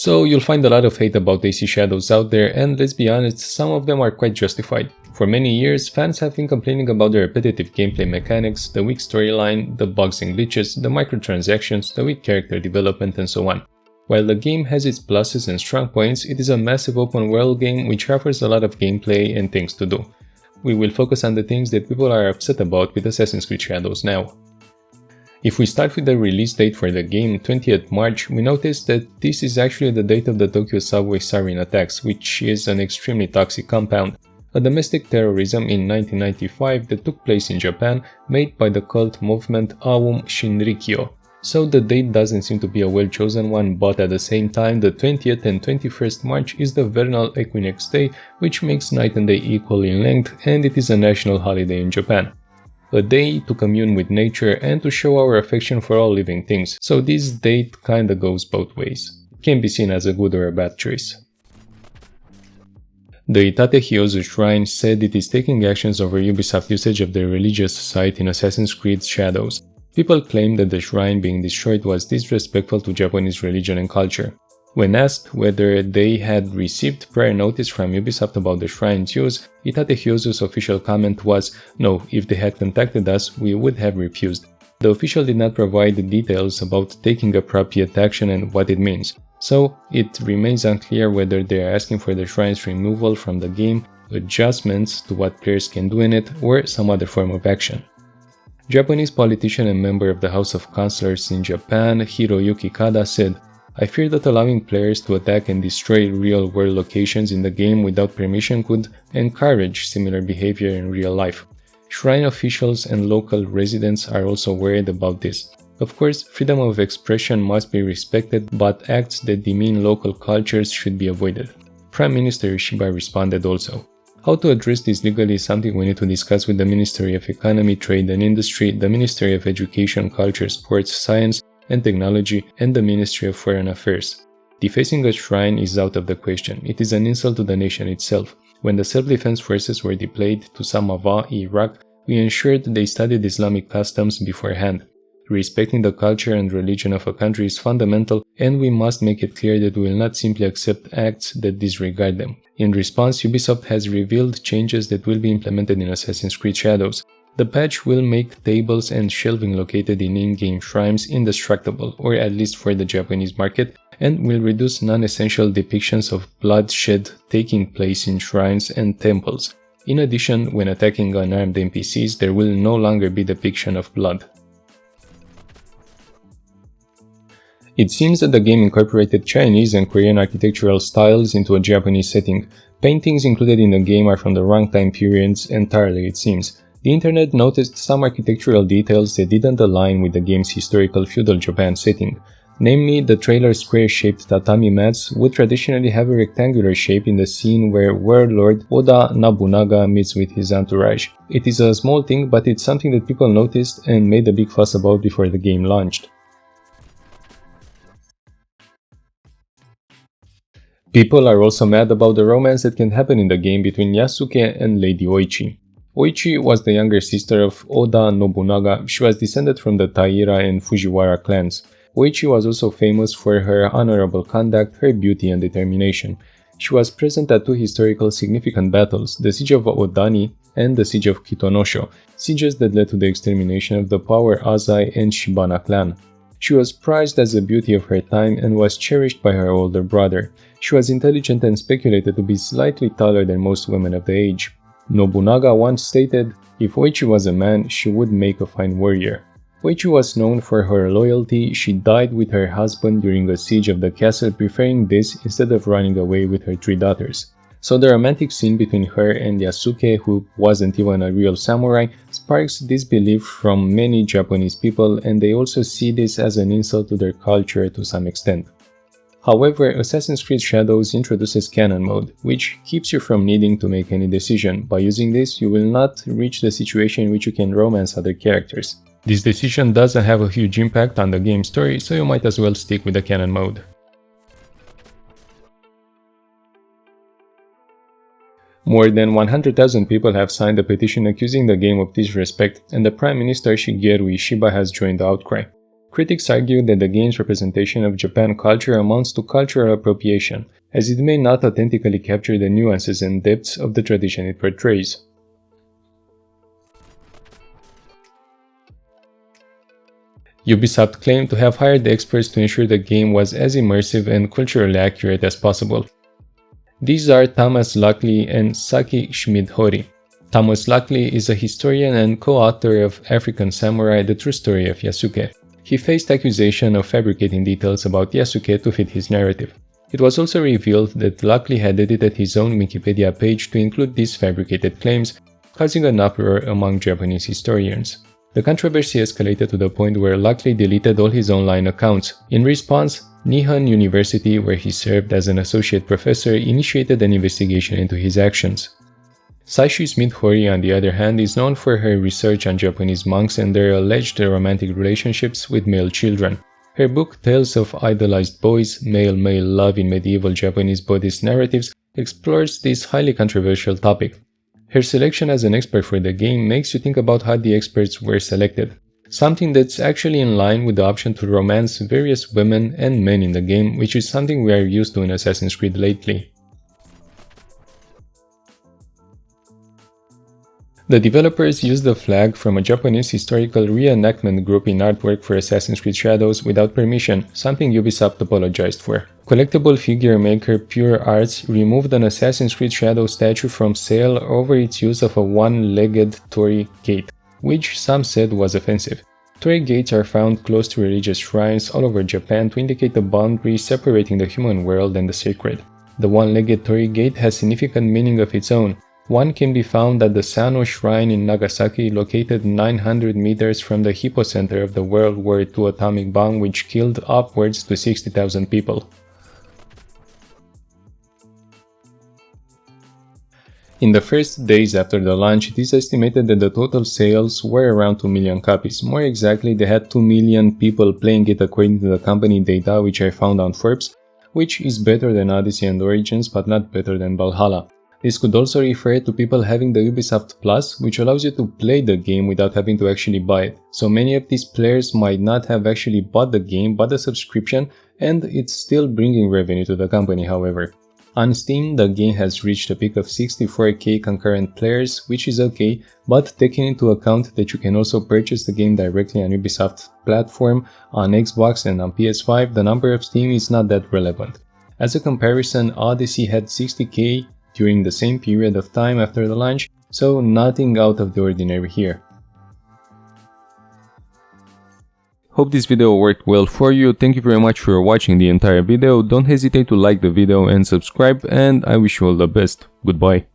So you'll find a lot of hate about AC Shadows out there, and let's be honest, some of them are quite justified. For many years, fans have been complaining about the repetitive gameplay mechanics, the weak storyline, the bugs and glitches, the microtransactions, the weak character development, and so on. While the game has its pluses and strong points, it is a massive open world game which offers a lot of gameplay and things to do. We will focus on the things that people are upset about with Assassin's Creed Shadows now. If we start with the release date for the game, 20th March, we notice that this is actually the date of the Tokyo subway sarin attacks, which is an extremely toxic compound, a domestic terrorism in 1995 that took place in Japan, made by the cult movement Aum Shinrikyo. So the date doesn't seem to be a well-chosen one, but at the same time, the 20th and 21st March is the vernal equinox day, which makes night and day equal in length, and it is a national holiday in Japan. A day to commune with nature and to show our affection for all living things, so this date kinda goes both ways. It can be seen as a good or a bad choice. The Itate Hyozu Shrine said it is taking actions over Ubisoft usage of their religious site in Assassin's Creed Shadows. People claim that the shrine being destroyed was disrespectful to Japanese religion and culture. When asked whether they had received prior notice from Ubisoft about the shrine's use, Itate Hyozu's official comment was, "No, if they had contacted us, we would have refused." The official did not provide details about taking appropriate action and what it means, so it remains unclear whether they are asking for the shrine's removal from the game, adjustments to what players can do in it, or some other form of action. Japanese politician and member of the House of Councillors in Japan, Hiroyuki Kada, said, "I fear that allowing players to attack and destroy real-world locations in the game without permission could encourage similar behavior in real life. Shrine officials and local residents are also worried about this. Of course, freedom of expression must be respected, but acts that demean local cultures should be avoided." Prime Minister Ishiba responded also. How to address this legally is something we need to discuss with the Ministry of Economy, Trade and Industry, the Ministry of Education, Culture, Sports, Science and Technology, and the Ministry of Foreign Affairs. Defacing a shrine is out of the question. It is an insult to the nation itself. When the self-defense forces were deployed to Samava, Iraq, we ensured they studied Islamic customs beforehand. Respecting the culture and religion of a country is fundamental, and we must make it clear that we will not simply accept acts that disregard them. In response, Ubisoft has revealed changes that will be implemented in Assassin's Creed Shadows. The patch will make tables and shelving located in in-game shrines indestructible, or at least for the Japanese market, and will reduce non-essential depictions of bloodshed taking place in shrines and temples. In addition, when attacking unarmed NPCs, there will no longer be depiction of blood. It seems that the game incorporated Chinese and Korean architectural styles into a Japanese setting. Paintings included in the game are from the wrong time periods entirely, it seems. The internet noticed some architectural details that didn't align with the game's historical feudal Japan setting. Namely, the trailer's square-shaped tatami mats would traditionally have a rectangular shape in the scene where warlord Oda Nobunaga meets with his entourage. It is a small thing, but it's something that people noticed and made a big fuss about before the game launched. People are also mad about the romance that can happen in the game between Yasuke and Lady Oichi. Oichi was the younger sister of Oda Nobunaga. She was descended from the Taira and Fujiwara clans. Oichi was also famous for her honorable conduct, her beauty and determination. She was present at two historical significant battles, the Siege of Odani and the Siege of Kitonosho, sieges that led to the extermination of the Power Azai and Shibana clan. She was prized as the beauty of her time and was cherished by her older brother. She was intelligent and speculated to be slightly taller than most women of the age. Nobunaga once stated, "If Oichi was a man, she would make a fine warrior." Oichi was known for her loyalty. She died with her husband during a siege of the castle, preferring this instead of running away with her three daughters. So the romantic scene between her and Yasuke, who wasn't even a real samurai, sparks disbelief from many Japanese people, and they also see this as an insult to their culture to some extent. However, Assassin's Creed Shadows introduces canon mode, which keeps you from needing to make any decision. By using this, you will not reach the situation in which you can romance other characters. This decision doesn't have a huge impact on the game story, so you might as well stick with the canon mode. More than 100,000 people have signed a petition accusing the game of disrespect, and the Prime Minister Shigeru Ishiba has joined the outcry. Critics argue that the game's representation of Japan culture amounts to cultural appropriation, as it may not authentically capture the nuances and depths of the tradition it portrays. Ubisoft claimed to have hired experts to ensure the game was as immersive and culturally accurate as possible. These are Thomas Lockley and Saki Schmid-Hori. Thomas Lockley is a historian and co-author of African Samurai: The True Story of Yasuke. He faced accusation of fabricating details about Yasuke to fit his narrative. It was also revealed that Lockley had edited his own Wikipedia page to include these fabricated claims, causing an uproar among Japanese historians. The controversy escalated to the point where Lockley deleted all his online accounts. In response, Nihon University, where he served as an associate professor, initiated an investigation into his actions. Saishi Schmid-Hori, on the other hand, is known for her research on Japanese monks and their alleged romantic relationships with male children. Her book Tales of Idolized Boys, Male-Male Love in Medieval Japanese Buddhist Narratives explores this highly controversial topic. Her selection as an expert for the game makes you think about how the experts were selected. Something that's actually in line with the option to romance various women and men in the game, which is something we are used to in Assassin's Creed lately. The developers used the flag from a Japanese historical reenactment group in artwork for Assassin's Creed Shadows without permission, something Ubisoft apologized for. Collectible figure maker Pure Arts removed an Assassin's Creed Shadows statue from sale over its use of a one-legged torii gate, which some said was offensive. Torii gates are found close to religious shrines all over Japan to indicate the boundary separating the human world and the sacred. The one-legged torii gate has significant meaning of its own. One can be found at the Sano Shrine in Nagasaki, located 900 meters from the hypocenter of the World War II atomic bomb which killed upwards to 60,000 people. In the first days after the launch, it is estimated that the total sales were around 2 million copies. More exactly, they had 2 million people playing it according to the company data which I found on Forbes, which is better than Odyssey and Origins but not better than Valhalla. This could also refer to people having the Ubisoft Plus, which allows you to play the game without having to actually buy it. So many of these players might not have actually bought the game, bought the subscription, and it's still bringing revenue to the company, however. On Steam, the game has reached a peak of 64k concurrent players, which is okay, but taking into account that you can also purchase the game directly on Ubisoft's platform, on Xbox and on PS5, the number of Steam is not that relevant. As a comparison, Odyssey had 60k during the same period of time after the launch, so nothing out of the ordinary here. Hope this video worked well for you. Thank you very much for watching the entire video. Don't hesitate to like the video and subscribe, and I wish you all the best. Goodbye.